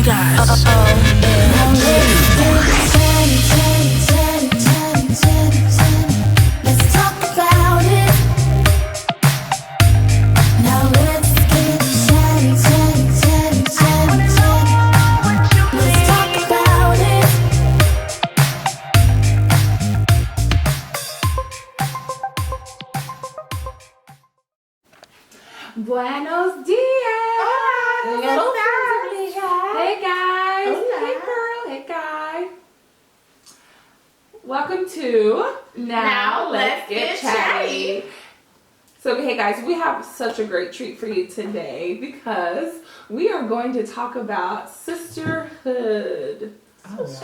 gosh. Let's talk about it. Now let's get chatty. Let's talk about it. Buenos dias! Hey guys! Hola. Hey girl! Hey guy! Welcome to Now Let's Get Chatty. So hey guys, we have such a great treat for you today because we are going to talk about sisterhood.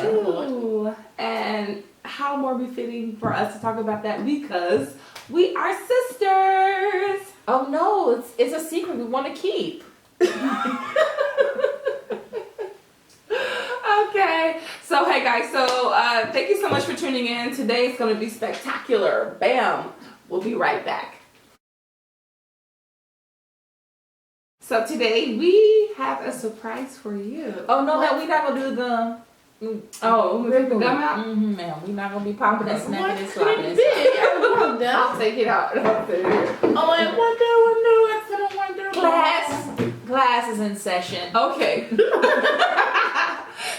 Ooh, and how more befitting for us to talk about that because we are sisters. Oh no, it's a secret we want to keep. Okay, so hey guys, so thank you so much for tuning in. Today is going to be spectacular. Bam! We'll be right back. So today we have a surprise for you. Oh no, man, we not gonna do the. Oh, we take the gum out? Man, we not gonna be popping and snapping and What slapping. could it be? I'll take it out. I'll put it here. Oh, I wonder. Class is in session. Okay.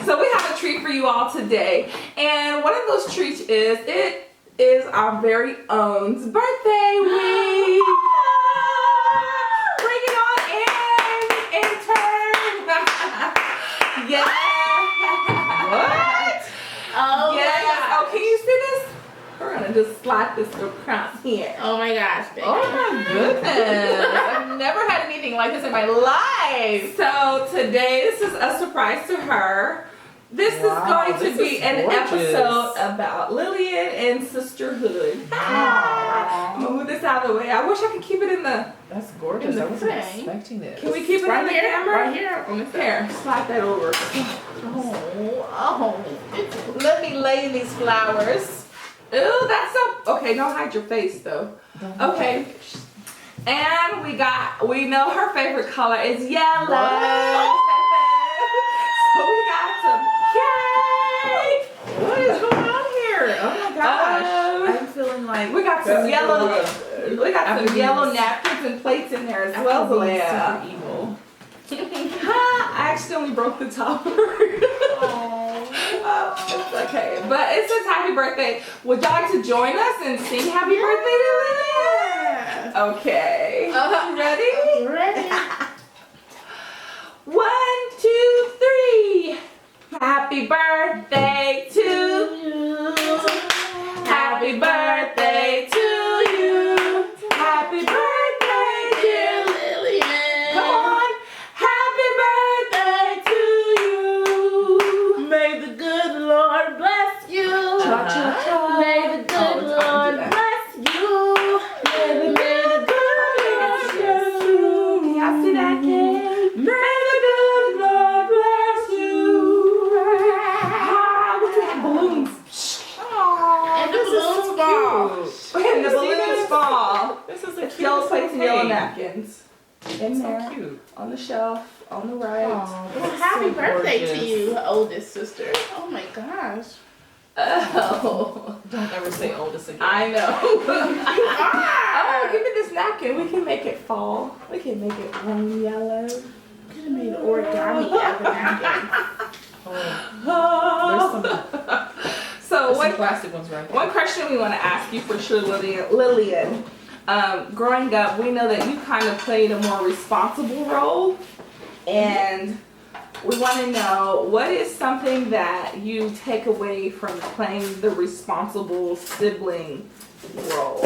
So we have a treat for you all today. And one of those treats is, it is our very own birthday week. Bring it on in, intern. Yeah. What? Oh Yes. my gosh. Oh, can you see this? We're gonna just slide this across here. Oh my gosh, baby. Oh my goodness! I've never had anything like this in my life. So today, this is a surprise to her. This Wow, is going to this be is an gorgeous. episode about Lillian and sisterhood. I'm gonna move this out of the way. I wish I could keep it in the. That's gorgeous. I wasn't frame. expecting this. Can we keep it Right on the here, camera? right here on this Here, slide that over. Oh, Let me lay these flowers. Ooh, that's so. Okay, don't hide your face though. Okay. And we know her favorite color is yellow. So we got some cake. What is going on here? Oh my gosh! Um, I'm feeling like We got some yellow. We got After some yellow these- napkins and plates in there as After well, being Lillian. super evil. I accidentally broke the topper. It's okay, but it says happy birthday. Would y'all like to join us and sing happy birthday to Lillian? Okay. You ready? ready? 1, 2, 3. Happy birthday to you. Happy birthday to you. Happy birthday, dear Lillian. Come on. Happy birthday to you. May the good Lord bless you. Cha-cha-cha. May the good Lord bless you. May the good Lord bless you. Can y'all see that cake? May the good Lord bless you. Ah, look at the balloons. And the balloons fall. And the balloons fall. This is a It's cute yellow plates and yellow cake. napkins. In So there, cute. on the shelf, on the right. Well, happy so birthday to gorgeous. you, oldest sister. Oh my gosh. Oh, Don't ever say oldest again. I know. Oh, Ah! give me this napkin. We can make it fall. We can make it warm yellow. Could have made origami out of napkin. Oh, So there's some one plastic ones right there. One question we want to ask you for sure, Lillian. Growing up, we know that you kind of played a more responsible role, and we want to know what is something that you take away from playing the responsible sibling role.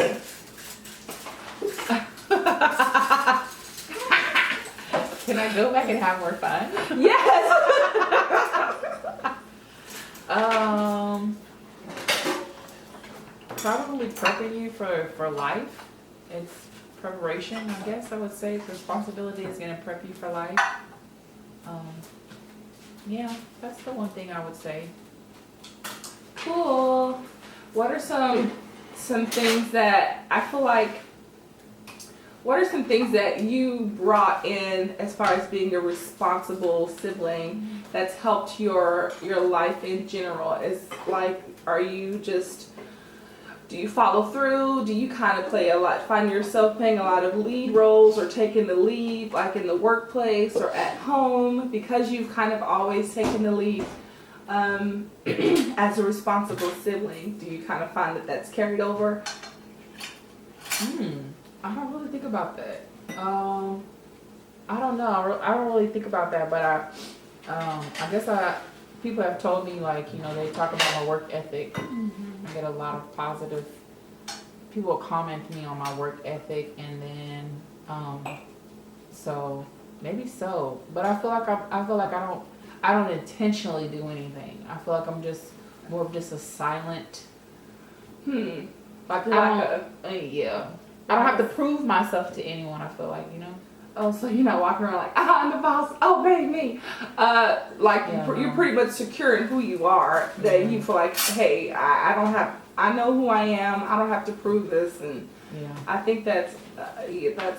Can I go back and have more fun? Yes. Probably prepping you for life. It's preparation, I guess I would say. Responsibility is gonna prep you for life. Yeah, that's the one thing I would say. Cool. What are some things that I feel like what are some things that you brought in as far as being a responsible sibling that's helped your life in general? Is like, are you just, do you follow through? Do you kind of find yourself playing a lot of lead roles or taking the lead, like in the workplace or at home, because you've kind of always taken the lead as a responsible sibling? Do you kind of find that that's carried over? I don't really think about that. I don't know. I don't really think about that, but I guess people have told me, like, you know, they talk about my work ethic. I get a lot of positive people comment to me on my work ethic, and then so maybe so. But I feel like I don't intentionally do anything. I feel like I'm just more of just a silent. Like yeah. I don't have to prove myself to anyone. I feel like, you know. Oh, so you're not walking around like, I'm the boss, obey me. You're pretty much secure in who you are, that you feel like, hey, I know who I am, I don't have to prove this, and I think that's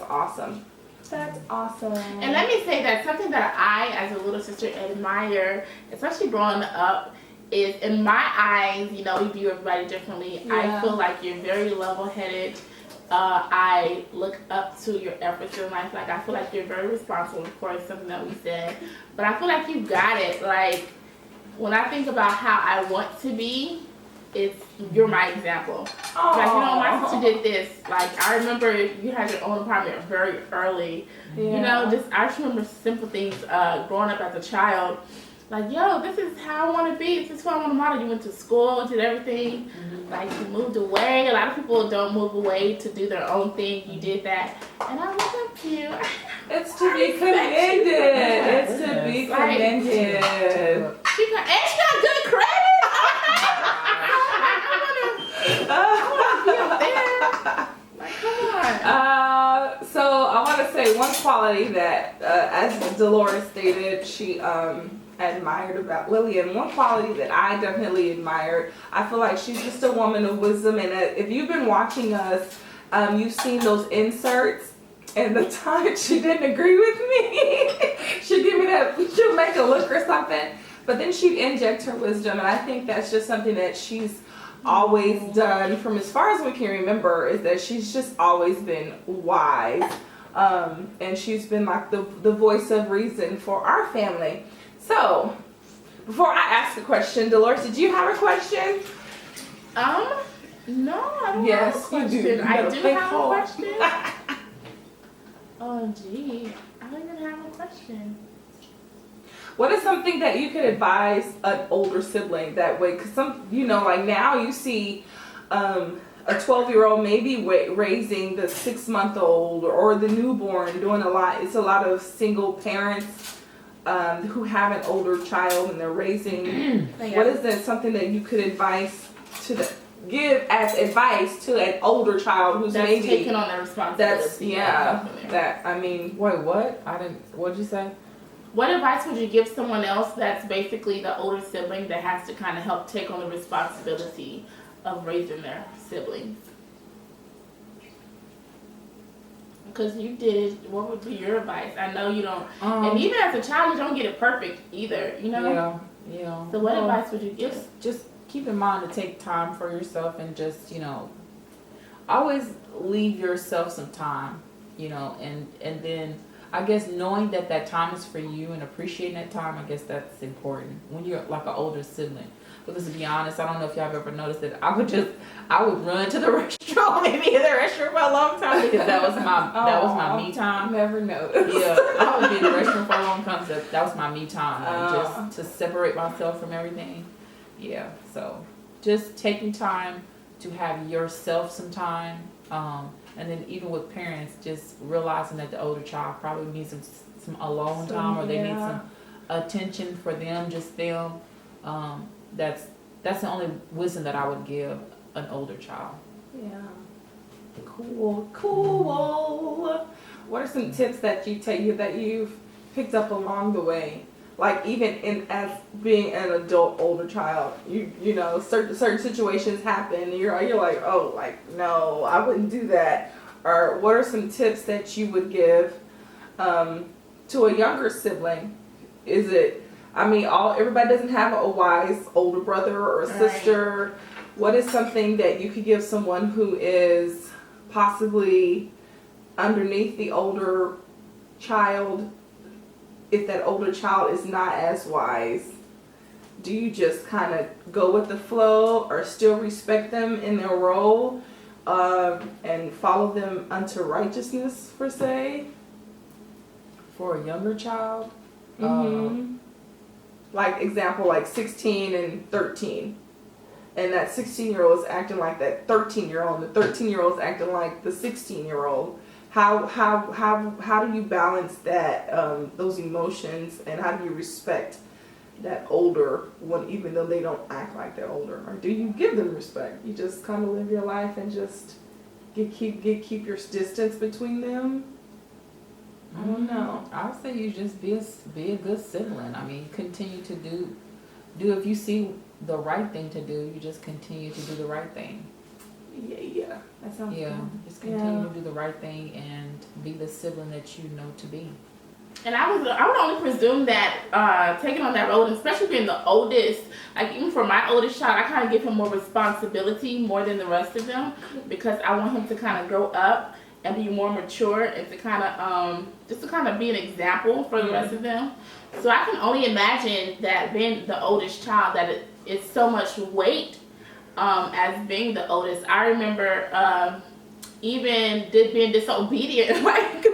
awesome. That's awesome. And let me say that something that I, as a little sister, admire, especially growing up, is in my eyes, you know, we view everybody differently. Yeah. I feel like you're very level-headed. I look up to your efforts in life. Like, I feel like you're very responsible, of course, something that we said. But I feel like you got it. Like, when I think about how I want to be, you're my example. Aww. Like, you know, my sister did this. Like, I remember you had your own apartment very early. Yeah. You know, I just remember simple things growing up as a child. Like, yo, this is how I want to be. This is what I want to model. You went to school, did everything. Like, you moved away. A lot of people don't move away to do their own thing. You did that. And I look up to you. It's to be commended. It's to be commended. She got good credit. I want to be up there. Like, come on. So I want to say one quality that, as Dolores stated, she admired about Lillian. One quality that I definitely admired. I feel like she's just a woman of wisdom, and if you've been watching us, you've seen those inserts. And the time she didn't agree with me, she'd give me that. She'll make a look or something, but then she'd inject her wisdom, and I think that's just something that she's always done from as far as we can remember. Is that she's just always been wise, and she's been like the voice of reason for our family. So, before I ask the question, Dolores, did you have a question? No, I don't Yes, have a question. you do. I do Think have hard. a question. Oh, gee. I don't even have a question. What is something that you could advise an older sibling that way? Because like now you see a 12-year-old maybe raising the 6-month-old or the newborn, doing a lot. It's a lot of single parents who have an older child and they're raising. What is that something that you could give as advice to an older child who's That's maybe taking on their responsibility. Wait, what? What'd you say? What advice would you give someone else that's basically the older sibling that has to kind of help take on the responsibility of raising their siblings? Because you did it. What would be your advice? I know you don't, and even as a child, you don't get it perfect either, you know? Yeah. So what advice would you give? Just keep in mind to take time for yourself and just, always leave yourself some time, and then I guess knowing that time is for you and appreciating that time, I guess that's important when you're like an older sibling. Because to be honest, I don't know if y'all have ever noticed that I would run to the restroom and be in the restroom for a long time because that was my me time. Never noticed. Yeah, I would be in the restroom for a long time. So that was my me time, and just to separate myself from everything. Yeah, so just taking time to have yourself some time, and then even with parents, just realizing that the older child probably needs some alone time, or they need some attention for them, just them. That's the only wisdom that I would give an older child. Yeah. Cool. What are some tips that you've picked up along the way? Like even as being an adult older child, you know certain situations happen. And you're like, oh, like no, I wouldn't do that. or what are some tips that you would give to a younger sibling? Is it, I mean, everybody doesn't have a wise older brother or a sister. What is something that you could give someone who is possibly underneath the older child? If that older child is not as wise, do you just kind of go with the flow or still respect them in their role and follow them unto righteousness, per se? For a younger child, Like example, like 16 and 13. And that 16-year-old is acting like that 13-year-old, and the 13-year-old is acting like the 16-year-old. How do you balance that, those emotions, and how do you respect that older one, even though they don't act like they're older? Or do you give them respect? You just kind of live your life and just keep your distance between them? I don't know. I would say you just be a good sibling. I mean, continue to do if you see the right thing to do, you just continue to do the right thing. Yeah. That sounds good. Just continue to do the right thing and be the sibling that you know to be. And I would only presume that taking on that role, and especially being the oldest, like even for my oldest child, I kind of give him more responsibility more than the rest of them, because I want him to kind of grow up and be more mature, and to kind of just to kind of be an example for the rest of them. So I can only imagine that being the oldest child, that it's so much weight as being the oldest. I remember even being disobedient. Like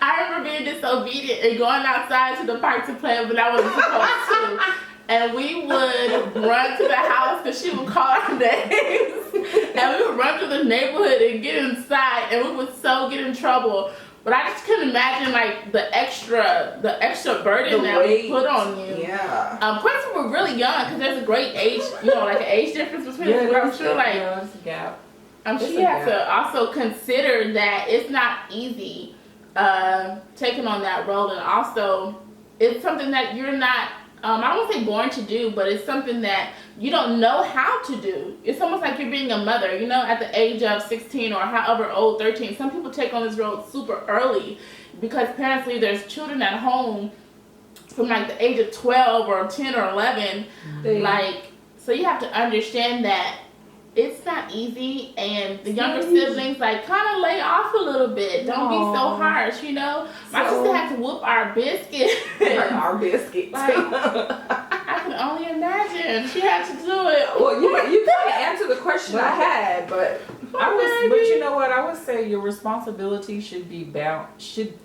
I remember being disobedient and going outside to the park to play when I wasn't supposed to. And we would run to the house because she would call our names. And we would run through the neighborhood and get inside, and we would so get in trouble. But I just couldn't imagine like the extra burden that we put on you. Yeah. Of course, we were really young, because there's a great age, like an age difference between us. I'm sure, there's a gap. I'm sure you have to also consider that it's not easy taking on that role, and also it's something that you're not. I don't want to say born to do, but it's something that you don't know how to do. It's almost like you're being a mother, at the age of 16 or however old, 13. Some people take on this role super early, because parents leave their children at home from like the age of 12 or 10 or 11. So you have to understand that it's not easy, and the younger siblings kind of lay off a little bit. Don't be so harsh, My sister had to whoop our biscuit. Our biscuit. I can only imagine. She had to do it. Well, you kind of answered the question I had, but but you know what? I would say your responsibility should be there should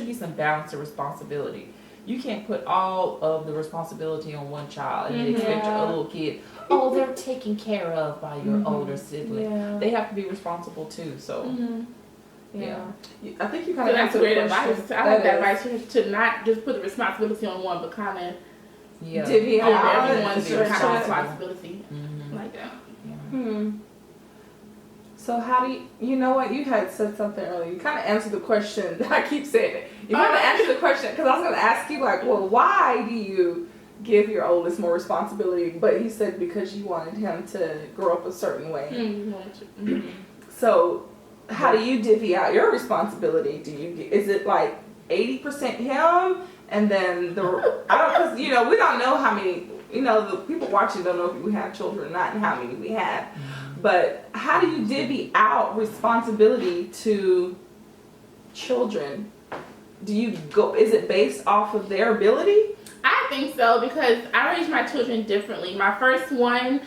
be some balance to responsibility. You can't put all of the responsibility on one child and expect a little kid, they're taken care of by your older sibling. Yeah. They have to be responsible too. So, yeah. I think you kind of that's answered great the advice. question. I like that advice to not just put the responsibility on one, but kind of divvy give out everyone the kind of responsibility like that. So how do you know what? You had said something earlier. You kind of answered the question. I keep saying it. You kind of answered the question, because I was going to ask you, why do you give your oldest more responsibility? But you said because you wanted him to grow up a certain way. So how do you divvy out your responsibility? Is it like 80% him, and then because we don't know how many. The people watching don't know if we have children or not, and how many we have. But how do you divvy out responsibility to children? Is it based off of their ability? I think so, because I raised my children differently. My first one,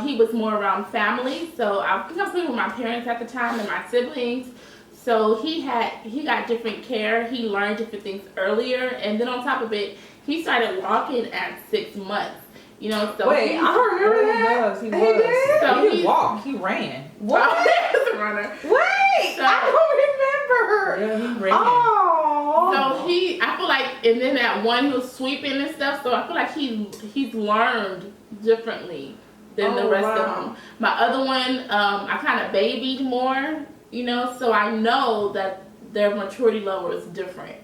he was more around family. So I think I was living with my parents at the time and my siblings. So he got different care. He learned different things earlier. And then on top of it, he started walking at 6 months. So wait, I don't remember that. He was. So he didn't walk. He ran. What? He's a runner. Wait, I don't remember. Yeah, he ran. Oh. So I feel like, and then that one, he was sweeping and stuff. So I feel like he's learned differently than the rest of them. My other one, I kind of babied more, so I know that their maturity level is different.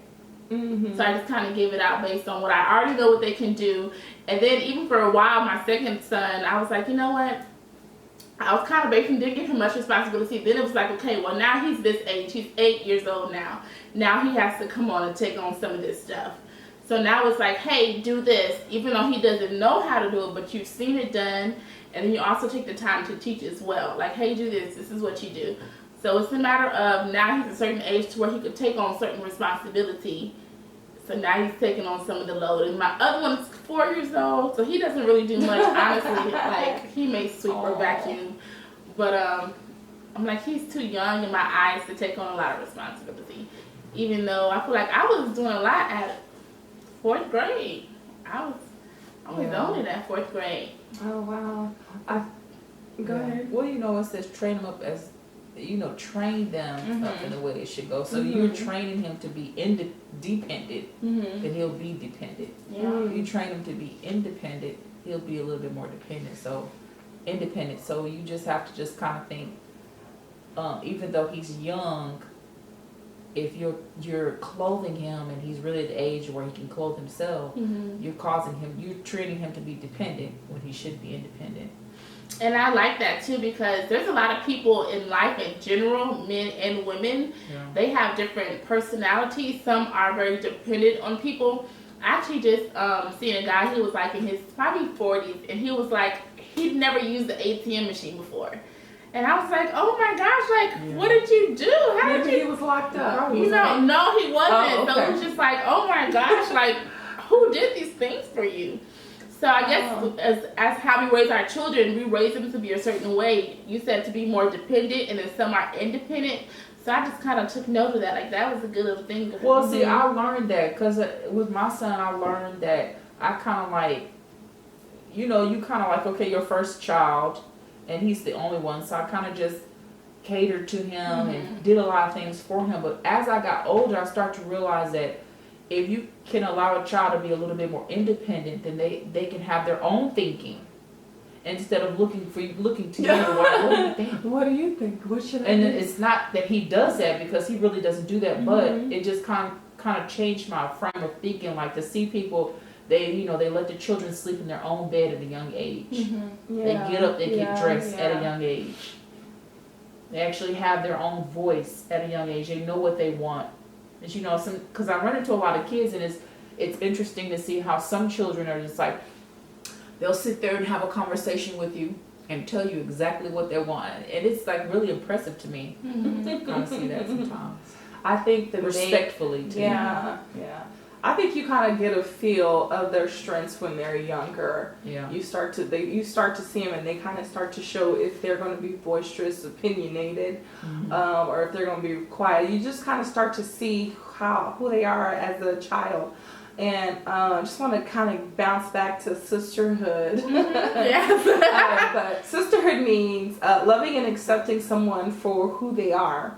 So I just kind of give it out based on what I already know what they can do. And then even for a while, my second son, I was like, you know what? I was kind of basically didn't give him much responsibility. Then it was like, okay, well now he's this age. He's 8 years old now. Now he has to come on and take on some of this stuff. So now it's like, hey, do this, even though he doesn't know how to do it, but you've seen it done, and then you also take the time to teach as well. Like, hey, do this. This is what you do. So it's a matter of now he's a certain age to where he could take on certain responsibility. So now he's taking on some of the load. And my other one's 4 years old, so he doesn't really do much, honestly. Like, he may sweep or vacuum. But I'm like, he's too young in my eyes to take on a lot of responsibility. Even though I feel like I was doing a lot at 4th grade. I was on it at 4th grade. Oh, wow. Go ahead. Well, you know, it says train them up as, you know, train them up in the way it should go. So you're training him to be dependent, then he'll be dependent. Yeah. You train him to be independent, he'll be a little bit more dependent. So independent. So you just have to just kind of think, even though he's young, if you're clothing him and he's really at the age where he can clothe himself, you're training him to be dependent when he should be independent. And I like that too, because there's a lot of people in life in general, men and women, they have different personalities. Some are very dependent on people. I actually just seen a guy, he was like in his probably 40s, and he was like, he'd never used the ATM machine before. And I was like, oh my gosh, like, what did you do? How did Maybe you? he was locked up. You know, no, he wasn't. Oh, okay. So it was just like, oh my gosh, like, who did these things for you? So I guess as how we raise our children, we raise them to be a certain way. You said to be more dependent, and then some are independent. So I just kind of took note of that. Like, that was a good little thing. Well, see, I learned that because with my son, I learned that I kind of like, you know, you kind of like, okay, your first child, and he's the only one. So I kind of just catered to him and did a lot of things for him. But as I got older, I started to realize that if you can allow a child to be a little bit more independent, then they can have their own thinking instead of looking to you. What do you think? What do you think? What should I And do? it's not that he does that, because he really doesn't do that, but it just kind of changed my frame of thinking. Like, to see people, they let the children sleep in their own bed at a young age. They get up, they get dressed at a young age. They actually have their own voice at a young age. They know what they want. And because I run into a lot of kids, and it's interesting to see how some children are just like, they'll sit there and have a conversation with you and tell you exactly what they want, and it's like really impressive to me. I see that sometimes. I think that Respectfully too. yeah. I think you kind of get a feel of their strengths when they're younger. Yeah. You start to see them, and they kind of start to show if they're going to be boisterous, opinionated, or if they're going to be quiet. You just kind of start to see who they are as a child. And I just want to kind of bounce back to sisterhood. But sisterhood means loving and accepting someone for who they are,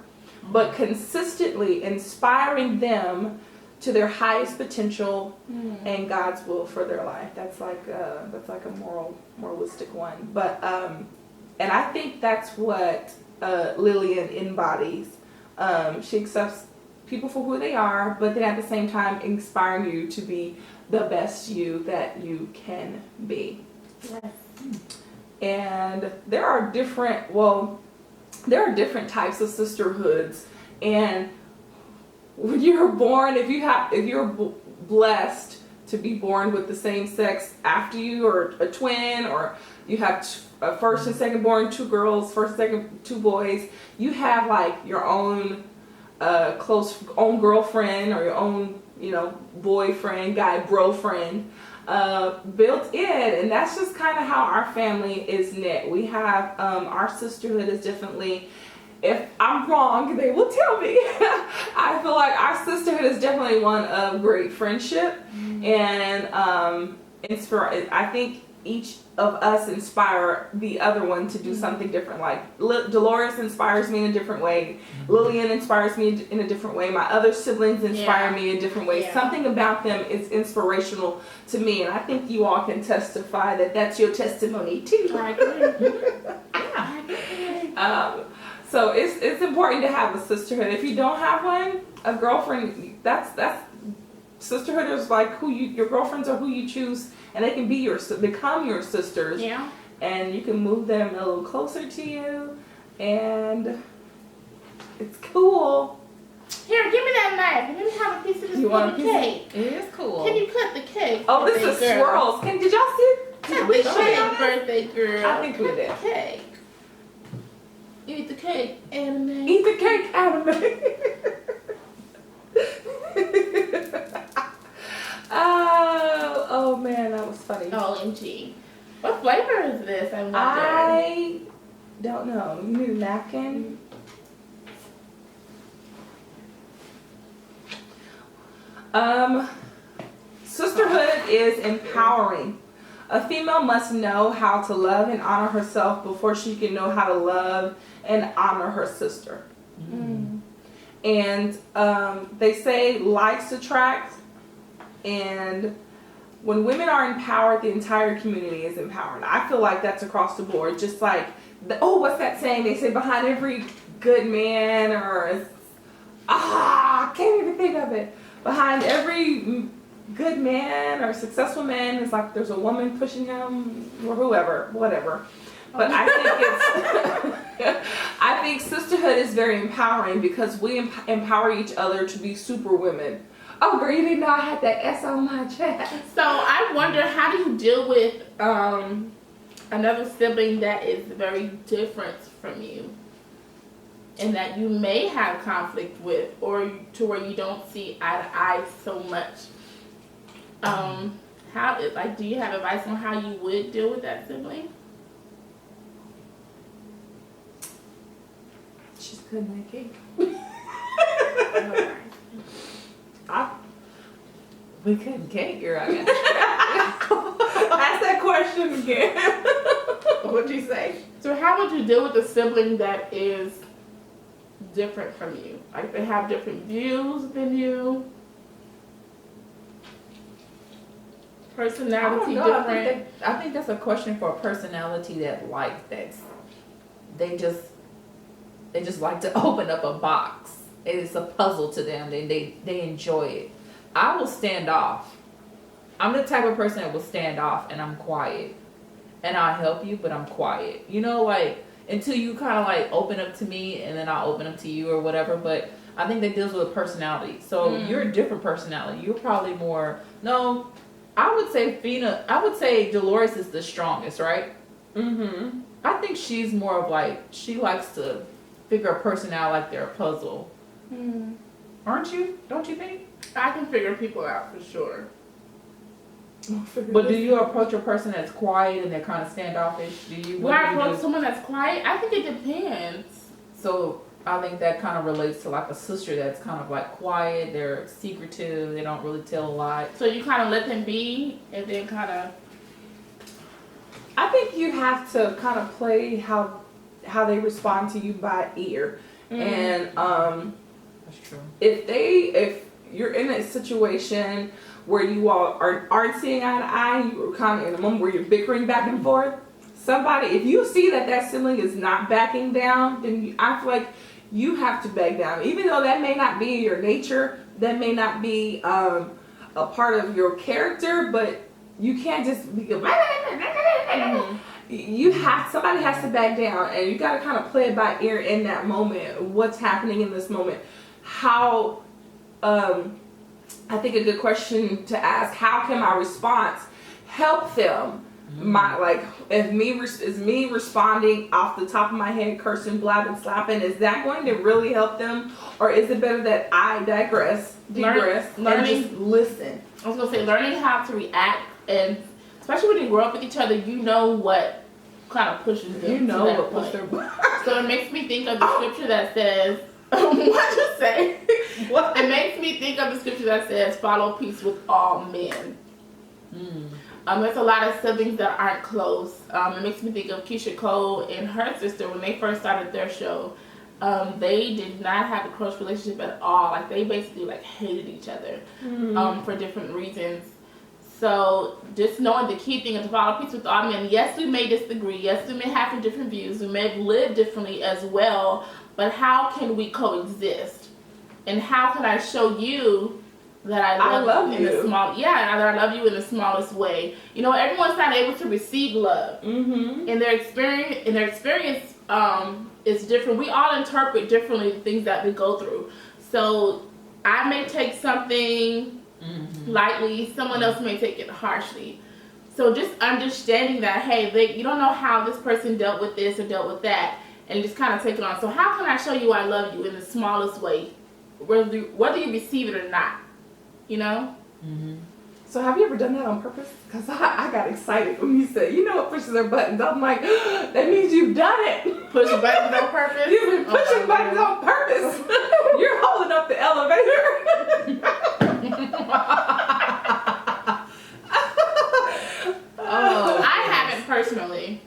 but consistently inspiring them to their highest potential and God's will for their life. That's like a moralistic one. But and I think that's what Lillian embodies. She accepts people for who they are, but then at the same time inspiring you to be the best you that you can be. Yes. And there are different types of sisterhoods, and when you're born, if you're blessed to be born with the same sex after you, or a twin, or you have a first and second born, 2 girls, first and second 2 boys, you have like your own own girlfriend, or your own boyfriend, guy, bro friend built in, and that's just kind of how our family is knit. We have our sisterhood is differently. If I'm wrong, they will tell me. I feel like our sisterhood is definitely one of great friendship and I think each of us inspire the other one to do something different. Like Dolores inspires me in a different way. Lillian inspires me in a different way. My other siblings inspire me in different ways. Something about them is inspirational to me, and I think you all can testify that that's your testimony too. I agree. So it's important to have a sisterhood. If you don't have one, a girlfriend, that's sisterhood is like your girlfriends are who you choose, and they can become your sisters. Yeah. and you can move them a little closer to you, and it's cool. Here, give me that knife. Let me have a piece of this You want a little piece? cake. It is cool. Can you cut the cake? Oh, this birthday is girl? swirls. Did y'all see? Did Cut we the show y'all cake, this? birthday girl. I think we Cut did. the cake. Eat the cake, anime. Eat the cake, anime. Oh man, that was funny. OMG. What flavor is this? I wonder. I don't know. You need a napkin? Sisterhood is empowering. A female must know how to love and honor herself before she can know how to love and honor her sister. Mm. And they say likes attract, and when women are empowered, the entire community is empowered. I feel like that's across the board. Just like, what's that saying? They say behind every good man, I can't even think of it. Behind every good man or successful man is like there's a woman pushing him or whoever, whatever. But I think I think sisterhood is very empowering because we empower each other to be super women. Oh, girl, you didn't know I had that S on my chest. So I wonder, how do you deal with another sibling that is very different from you, and that you may have conflict with, or to where you don't see eye to eye so much? Do you have advice on how you would deal with that sibling? She's good at that cake. We couldn't cake, girl. I guess. Ask that question again. What'd you say? So how would you deal with a sibling that is different from you? Like they have different views than you, personality different. I think that's a question for a personality they just like to open up a box. It's a puzzle to them, and they enjoy it. I will stand off. I'm the type of person that will stand off, and I'm quiet. And I'll help you, but I'm quiet. You know, like, until you kind of like open up to me, and then I'll open up to you or whatever. But I think that deals with personality. So you're a different personality. You're probably more, no, I would say Dolores is the strongest, right? Mm-hmm. I think she's more of like, she likes to figure a person out like they're a puzzle. Aren't you? Don't you think? I can figure people out for sure. But do you approach a person that's quiet and they're kind of standoffish? When I approach someone that's quiet, I think it depends. So I think that kind of relates to like a sister that's kind of like quiet, they're secretive, they don't really tell a lot. So you kind of let them be, and then kind of. I think you have to kind of play how they respond to you by ear. And That's true. if you're in a situation where you all aren't seeing eye to eye, you're kind of in a moment where you're bickering back and forth, if you see that sibling is not backing down, then I feel like you have to back down. Even though that may not be your nature, that may not be a part of your character, but you can't just be somebody has to back down, and you got to kind of play it by ear in that moment. What's happening in this moment? How I think a good question to ask: how can my response help them? Is me responding off the top of my head, cursing, blabbing, slapping? Is that going to really help them, or is it better that I digress, and just listen? I was gonna say, learning how to react, and especially when you grow up with each other, you know what kind of pushes them. You know to that what pushes point. their. So it makes me think of the scripture that says, "What you say?" What? It makes me think of the scripture that says, "Follow peace with all men." There's a lot of siblings that aren't close. It makes me think of Keisha Cole and her sister when they first started their show. They did not have a close relationship at all. Like, they basically like hated each other for different reasons. So just knowing the key thing is to follow peace with all men. Yes, we may disagree. Yes, we may have different views. We may live differently as well. But how can we coexist? And how can I show you that I I love, love you in you. the small. Yeah, that I love you in the smallest way. You know, everyone's not able to receive love. Mm-hmm. In their experience, is different. We all interpret differently the things that we go through. So I may take something lightly. Someone else may take it harshly. So just understanding that, hey, you don't know how this person dealt with this or dealt with that, and just kind of take it on. So how can I show you I love you in the smallest way, whether you receive it or not? You know? So have you ever done that on purpose? Because I got excited when you said, you know what pushes their buttons. I'm like, that means you've done it. Push buttons on purpose? You've been pushing buttons on purpose. You're holding up the elevator. Oh, I haven't personally.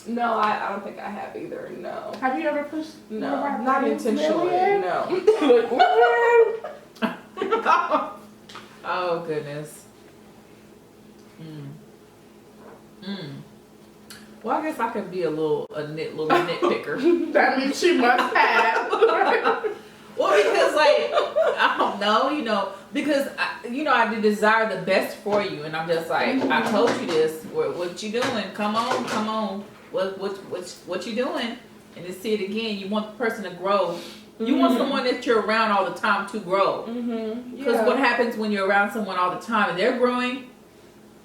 No, I don't think I have either. No. Have you ever pushed? No, your not buttons, intentionally. Lillian? No. Oh goodness. Well, I guess I could be a little nitpicker. That means she must have. Well, because like I don't know, you know, because I do desire the best for you, and I'm just like, I told you this. What you doing? Come on. What you doing? And to see it again, you want the person to grow. You want someone that you're around all the time to grow. Because what happens when you're around someone all the time and they're growing,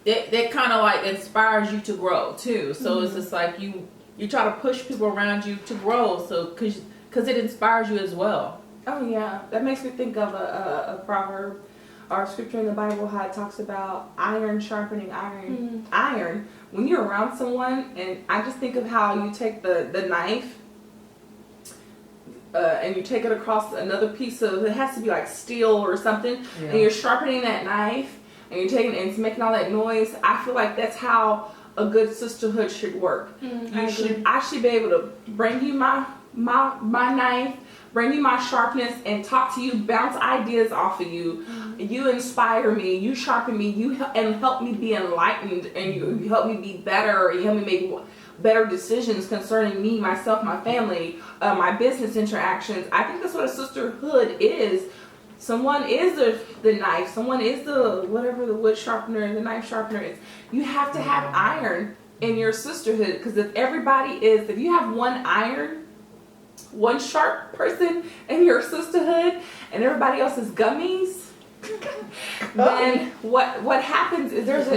that kind of like inspires you to grow too. So it's just like you try to push people around you to grow, so because it inspires you as well. Oh yeah, that makes me think of a proverb or scripture in the Bible, how it talks about iron sharpening iron. Iron. When you're around someone, and I just think of how you take the knife and you take it across another piece of, it has to be like steel or something, and you're sharpening that knife, and you're taking it and it's making all that noise. I feel like that's how a good sisterhood should work. I should be able to bring you my knife, bring you my sharpness, and talk to you, bounce ideas off of you. You inspire me, you sharpen me, and help me be enlightened, and you help me be better, you help me make better decisions concerning me, myself, my family, my business interactions. I think that's what a sisterhood is. Someone is the knife, someone is the whatever the wood sharpener, the knife sharpener is. You have to have iron in your sisterhood, because if you have one iron, one sharp person in your sisterhood, and everybody else is gummies, then what happens is there's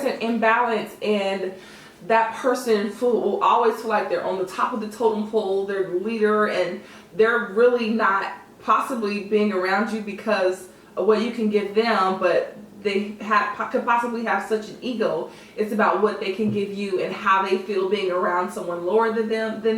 an imbalance, and that person will always feel like they're on the top of the totem pole, they're the leader, and they're really not possibly being around you because of what you can give them, but they could possibly have such an ego. It's about what they can give you and how they feel being around someone lower than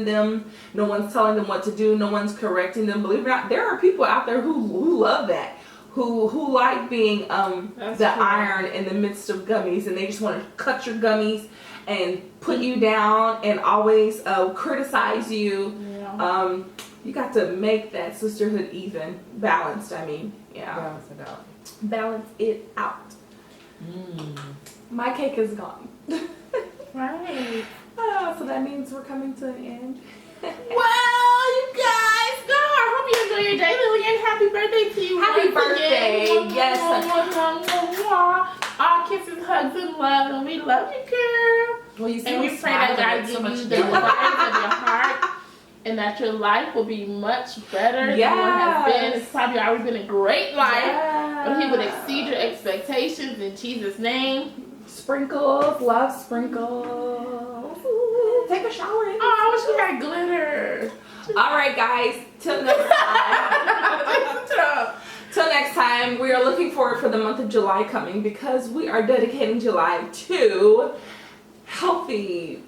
them. No one's telling them what to do. No one's correcting them. Believe it or not, there are people out there who love that, who like being the iron in the midst of gummies, and they just want to cut your gummies and put you down and always criticize you. Yeah. You got to make that sisterhood even, balanced. I mean, yeah. Balance it out. Balance it out. My cake is gone. Right. So that means we're coming to an end. Well, you guys, I hope you enjoy your day, Lillian. Happy birthday to you. Happy once birthday. again. Yes. All kisses, hugs, and love, and we love you, girl. Well, you see, And we pray that God give you the desires of your heart, and that your life will be much better than what has been. It's probably already been a great life, but He would exceed your expectations in Jesus' name. Sprinkles, love sprinkles. Take a shower. Oh, I wish we had glitter. All right, guys. Till next time. Till next time, we are looking forward for the month of July coming, because we are dedicating July to healthy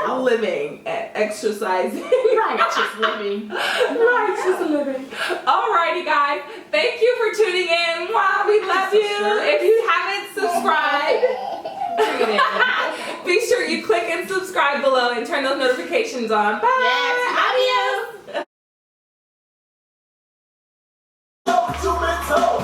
living and exercising. Righteous living. Righteous living. Alrighty, guys. Thank you for tuning in. Wow, we love you. If you haven't subscribed, be sure you click and subscribe below and turn those notifications on. Bye. Yes, adios. To mental.